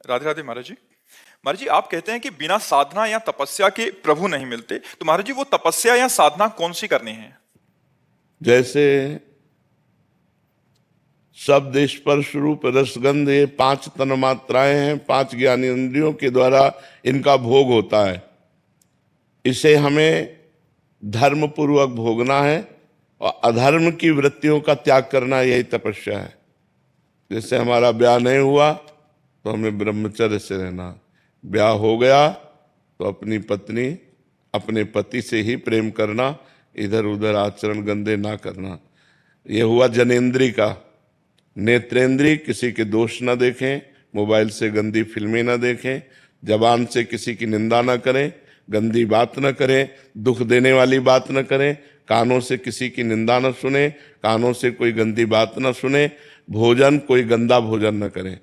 राधे राधे महाराज जी। महाराज जी, आप कहते हैं कि बिना साधना या तपस्या के प्रभु नहीं मिलते, तो महाराज जी वो तपस्या या साधना कौन सी करनी है? जैसे शब्द, स्पर्श, रूप, रसगंध, ये 5 तन्मात्राएं हैं, 5 ज्ञानेंद्रियों के द्वारा इनका भोग होता है। इसे हमें धर्म पूर्वक भोगना है और अधर्म की वृत्तियों का त्याग करना, यही तपस्या है। जैसे हमारा ब्याह नहीं हुआ तो हमें ब्रह्मचर्य से रहना, ब्याह हो गया तो अपनी पत्नी अपने पति से ही प्रेम करना, इधर उधर आचरण गंदे ना करना। ये हुआ जनेंद्री का। नेत्रेंद्री, किसी के दोष न देखें, मोबाइल से गंदी फिल्में न देखें, जबान से किसी की निंदा न करें, गंदी बात न करें, दुख देने वाली बात न करें, कानों से किसी की निंदा न सुने, कानों से कोई गंदी बात न सुने, भोजन कोई गंदा भोजन न करें,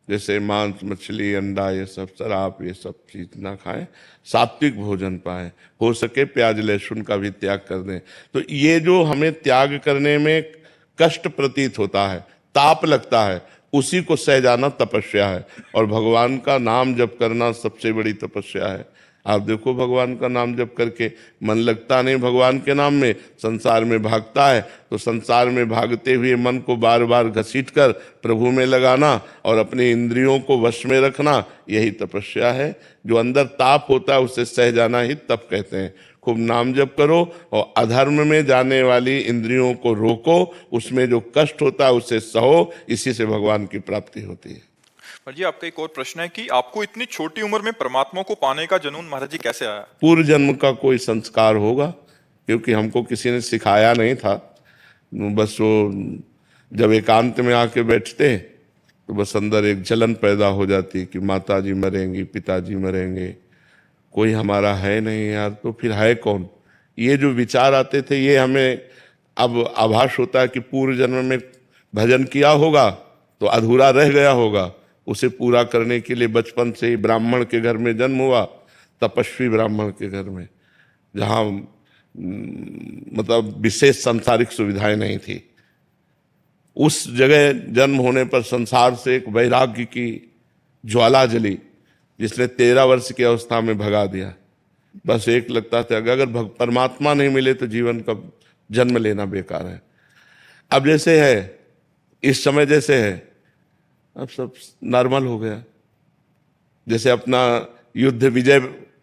जैसे मांस, मछली, अंडा, ये सब, शराब, ये सब चीज ना खाएं, सात्विक भोजन पाएं, हो सके प्याज लहसुन का भी त्याग कर दें। तो ये जो हमें त्याग करने में कष्ट प्रतीत होता है, ताप लगता है, उसी को सह जाना तपस्या है। और भगवान का नाम जप करना सबसे बड़ी तपस्या है। आप देखो, भगवान का नाम जप करके मन लगता नहीं भगवान के नाम में, संसार में भागता है। तो संसार में भागते हुए मन को बार बार घसीट कर प्रभु में लगाना और अपनी इंद्रियों को वश में रखना, यही तपस्या है। जो अंदर ताप होता है उसे सह जाना ही तप कहते हैं। खूब नाम जप करो और अधर्म में जाने वाली इंद्रियों को रोको, उसमें जो कष्ट होता है उसे सहो, इसी से भगवान की प्राप्ति होती है। महाराज जी, आपका एक और प्रश्न है कि आपको इतनी छोटी उम्र में परमात्मा को पाने का जुनून महाराज जी कैसे आया? पूर्व जन्म का कोई संस्कार होगा, क्योंकि हमको किसी ने सिखाया नहीं था। बस वो जब एकांत में आके बैठते तो बस अंदर एक जलन पैदा हो जाती कि माताजी मरेंगी, पिताजी मरेंगे, कोई हमारा है नहीं यार, तो फिर है कौन? ये जो विचार आते थे, ये हमें अब आभास होता है कि पूर्व जन्म में भजन किया होगा तो अधूरा रह गया होगा, उसे पूरा करने के लिए बचपन से ही ब्राह्मण के घर में जन्म हुआ, तपस्वी ब्राह्मण के घर में, जहाँ मतलब विशेष सांसारिक सुविधाएं नहीं थी। उस जगह जन्म होने पर संसार से एक वैराग्य की ज्वाला जली, जिसने 13 वर्ष की अवस्था में भगा दिया। बस एक लगता था अगर परमात्मा नहीं मिले तो जीवन का जन्म लेना बेकार है। अब जैसे है, इस समय जैसे है, अब सब नॉर्मल हो गया। जैसे अपना युद्ध विजय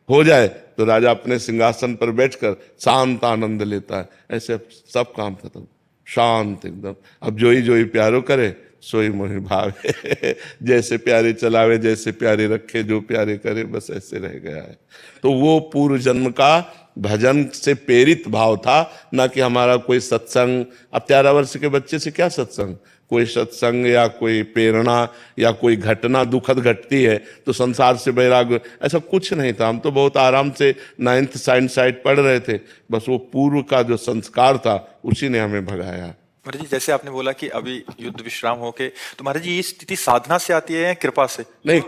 हो जाए तो राजा अपने सिंहासन पर बैठकर शांत आनंद लेता है, ऐसे सब काम खत्म, शांत एकदम। अब जोई जोई प्यारो करे सोई मोहि भावे जैसे प्यारे चलावे जैसे प्यारे रखे, जो प्यारे करे, बस ऐसे रह गया है। तो वो पूर्व जन्म का भजन से प्रेरित भाव था, ना कि हमारा कोई सत्संग। अब 13 वर्ष के बच्चे से क्या सत्संग? कोई सत्संग या कोई प्रेरणा या कोई घटना दुखद घटती है तो संसार से वैराग्य, ऐसा कुछ नहीं था। हम तो बहुत आराम से 9th साइंस साइड पढ़ रहे थे। बस वो पूर्व का जो संस्कार था उसी ने हमें भगाया। महाराज जी, जैसे आपने बोला कि अभी युद्ध विश्राम होके, तो महाराज जी ये स्थिति साधना से आती है या कृपा से? नहीं,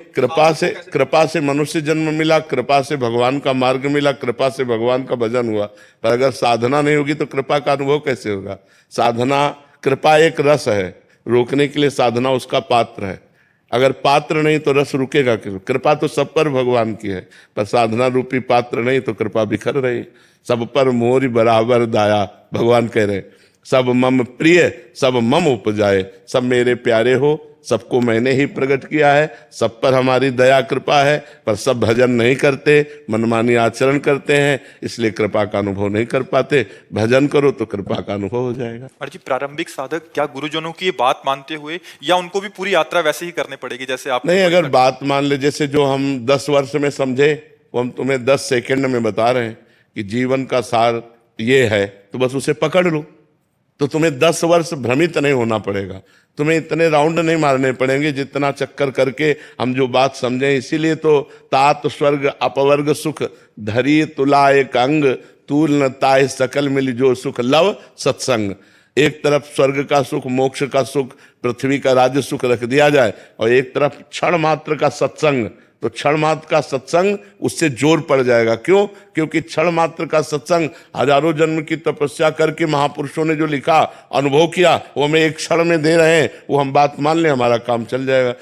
कृपा से मनुष्य जन्म मिला, कृपा से भगवान का मार्ग मिला, कृपा से भगवान का भजन हुआ। पर अगर साधना नहीं होगी तो कृपा का अनुभव कैसे होगा? साधना, कृपा एक रस है, रोकने के लिए साधना उसका पात्र है। अगर पात्र नहीं तो रस रुकेगा क्यों? कृपा तो सब पर भगवान की है, पर साधना रूपी पात्र नहीं तो कृपा बिखर रही। सब पर मोरी बराबर दाया, भगवान कह रहे, सब मम प्रिय सब मम उपजाए, सब मेरे प्यारे हो, सबको मैंने ही प्रकट किया है, सब पर हमारी दया कृपा है। पर सब भजन नहीं करते, मनमानी आचरण करते हैं, इसलिए कृपा का अनुभव नहीं कर पाते। भजन करो तो कृपा का अनुभव हो जाएगा। महाराज जी, प्रारंभिक साधक क्या गुरुजनों की ये बात मानते हुए, या उनको भी पूरी यात्रा वैसे ही करनी पड़ेगी जैसे आप? नहीं, अगर बात मान ले, जैसे जो हम 10 वर्ष में समझे वो हम तुम्हें 10 सेकंड में बता रहे हैं कि जीवन का सार ये है, तो बस उसे पकड़ लो। तो तुम्हें 10 वर्ष भ्रमित नहीं होना पड़ेगा, तुम्हें इतने राउंड नहीं मारने पड़ेंगे जितना चक्कर करके हम जो बात समझें। इसीलिए तो तात स्वर्ग अपवर्ग सुख धरी तुला एक अंग, तूल न ताय सकल मिल जो सुख लव सत्संग। एक तरफ स्वर्ग का सुख, मोक्ष का सुख, पृथ्वी का राज्य सुख रख दिया जाए, और एक तरफ क्षण मात्र का सत्संग, तो क्षण मात्र का सत्संग उससे जोर पड़ जाएगा। क्यों? क्योंकि क्षण मात्र का सत्संग हजारों जन्म की तपस्या करके महापुरुषों ने जो लिखा, अनुभव किया, वो हमें एक क्षण में दे रहे हैं, वो हम बात मान लें, हमारा काम चल जाएगा।